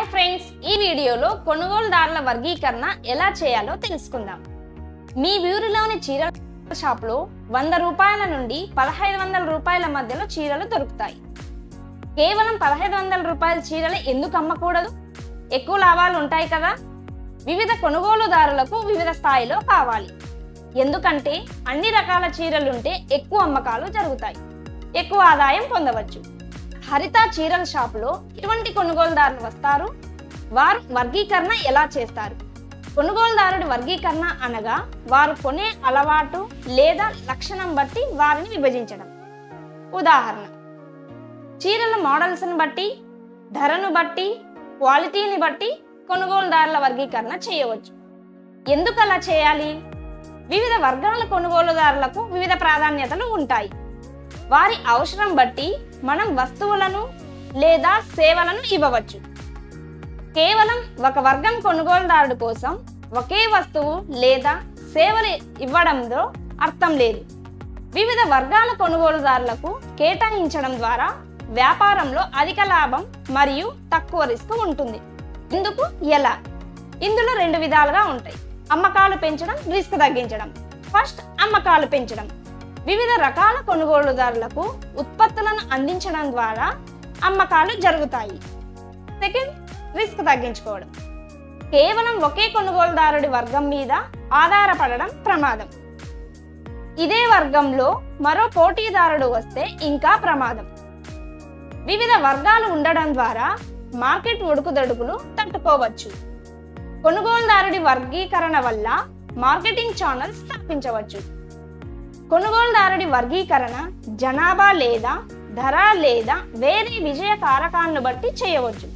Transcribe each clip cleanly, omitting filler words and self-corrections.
Hi friends, ఈ వీడియోలో కొనుగోలుదారుల వర్గీకరణ ఎలా చేయాలో తెలుసుకుందాం. మీ ఊరిలోని చీరల షాప్లో 100 రూపాయల నుండి 1500 రూపాయల మధ్యలో చీరలు దొరుకుతాయి. కేవలం 1500 రూపాయల చీరలు ఎందుకు అమ్మకూడదు? ఎక్కువ లాభాలు ఉంటాయి కదా. వివిధ కొనుగోలుదారులకు వివిధ స్థాయిలో కావాలి. ఎందుకంటే అన్ని రకాల చీరలుంటే ఎక్కువ అమ్మకాలు జరుగుతాయి, ఎక్కువ ఆదాయం పొందవచ్చు. హరిత చీరల షాపులో ఎటువంటి కొనుగోలుదారులు వస్తారు? వారు వర్గీకరణ ఎలా చేస్తారు? కొనుగోలుదారుడి వర్గీకరణ అనగా వారు కొనే అలవాటు లేదా లక్షణం బట్టి వారిని విభజించడం. ఉదాహరణ, చీరల మోడల్స్ని బట్టి, ధరను బట్టి, క్వాలిటీని బట్టి కొనుగోలుదారుల వర్గీకరణ చేయవచ్చు. ఎందుకు అలా చేయాలి? వివిధ వర్గాల కొనుగోలుదారులకు వివిధ ప్రాధాన్యతలు ఉంటాయి. వారి అవసరం బట్టి మనం వస్తువులను లేదా సేవలను ఇవ్వవచ్చు. కేవలం ఒక వర్గం కొనుగోలుదారుడు కోసం ఒకే వస్తువు లేదా సేవలు ఇవ్వడంలో అర్థం లేదు. వివిధ వర్గాల కొనుగోలుదారులకు కేటాయించడం ద్వారా వ్యాపారంలో అధిక లాభం మరియు తక్కువ రిస్క్ ఉంటుంది. ఇందుకు ఎలా? ఇందులో 2 విధాలుగా ఉంటాయి. అమ్మకాలు పెంచడం, రిస్క్ తగ్గించడం. ఫస్ట్, అమ్మకాలు పెంచడం. వివిధ రకాల కొనుగోలుదారులకు ఉత్పత్తులను అందించడం ద్వారా అమ్మకాలు జరుగుతాయి. సెకండ్, రిస్క్ తగ్గించుకోవడం. కేవలం ఒకే కొనుగోలుదారుడి వర్గం మీద ఆధారపడడం ప్రమాదం. ఇదే వర్గంలో మరో పోటీదారుడు వస్తే ఇంకా ప్రమాదం. వివిధ వర్గాలు ఉండడం ద్వారా మార్కెట్ ఒడుకుదొడుకులు తట్టుకోవచ్చు. కొనుగోలుదారుడి వర్గీకరణ వల్ల మార్కెటింగ్ ఛానల్స్ స్థాపించవచ్చు. కొనుగోలుదారుడి వర్గీకరణ జనాభా లేదా ధర లేదా వేరే విజయ కారకాలను బట్టి చేయవచ్చు.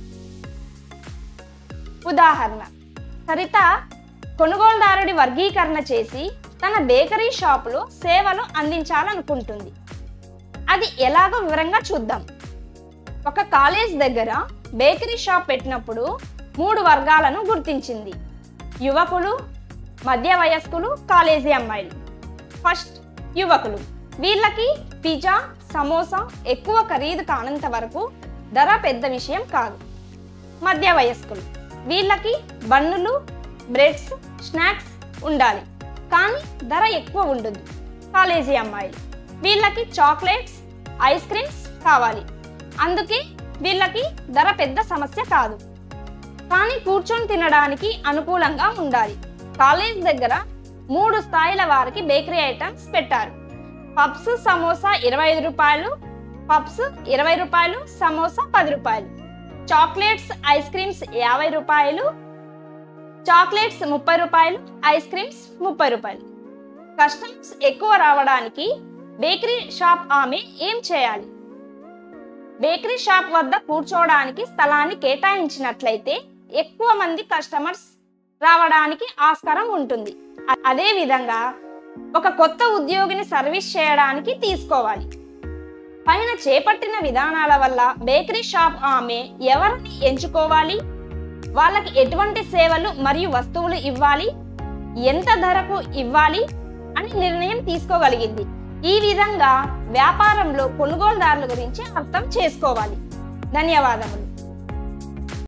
ఉదాహరణ, సరిత కొనుగోలుదారుడి వర్గీకరణ చేసి తన బేకరీ షాపులో సేవలు అందించాలనుకుంటుంది. అది ఎలాగో వివరంగా చూద్దాం. ఒక కాలేజ్ దగ్గర బేకరీ షాప్ పెట్టినప్పుడు 3 వర్గాలను గుర్తించింది: యువకులు, మధ్య వయస్కులు, కాలేజీ అమ్మాయిలు. ఫస్ట్, యువకులు. వీళ్ళకి పిజ్జా, సమోసా ఎక్కువ ఖరీదు కానంత వరకు ధర పెద్ద విషయం కాదు. మధ్య వయస్కులు. వీళ్ళకి బన్నులు, బ్రెడ్స్, స్నాక్స్ ఉండాలి, కానీ ధర ఎక్కువ ఉండదు. కాలేజీ అమ్మాయిలు. వీళ్ళకి చాక్లెట్స్, ఐస్ క్రీమ్స్ కావాలి, అందుకే వీళ్ళకి ధర పెద్ద సమస్య కాదు, కానీ కూర్చొని తినడానికి అనుకూలంగా ఉండాలి. కాలేజ్ దగ్గర 3 స్థాయిల వారికి బేకరీ ఐటమ్స్ పెట్టారు. పప్స్, సమోసా 25 రూపాయలు, పప్స్ 20 రూపాయలు, సమోసా 10 రూపాయలు. చాక్లెట్స్, ఐస్ క్రీమ్స్ 50 రూపాయలు, చాక్లెట్స్ 30 రూపాయలు, ఐస్ క్రీమ్స్ 30 రూపాయలు. కస్టమర్స్ ఎక్కువ రావడానికి బేకరీ షాప్ ఆమె ఏం చేయాలి? బేకరీ షాప్ వద్ద కూర్చోవడానికి స్థలాన్ని కేటాయించినట్లయితే ఎక్కువ మంది కస్టమర్స్ రావడానికి ఆస్కారం ఉంటుంది. అదే విధంగా ఒక కొత్త ఉద్యోగిని సర్వీస్ చేయడానికి తీసుకోవాలి. పైన చేపట్టిన విధానాల వల్ల బేకరీ షాప్ ఆమె ఎవరిని ఎంచుకోవాలి, వాళ్ళకి ఎటువంటి సేవలు మరియు వస్తువులు ఇవ్వాలి, ఎంత ధరకు ఇవ్వాలి అని నిర్ణయం తీసుకోగలిగింది. ఈ విధంగా వ్యాపారంలో కొనుగోలుదారుల గురించి అర్థం చేసుకోవాలి. ధన్యవాదములు.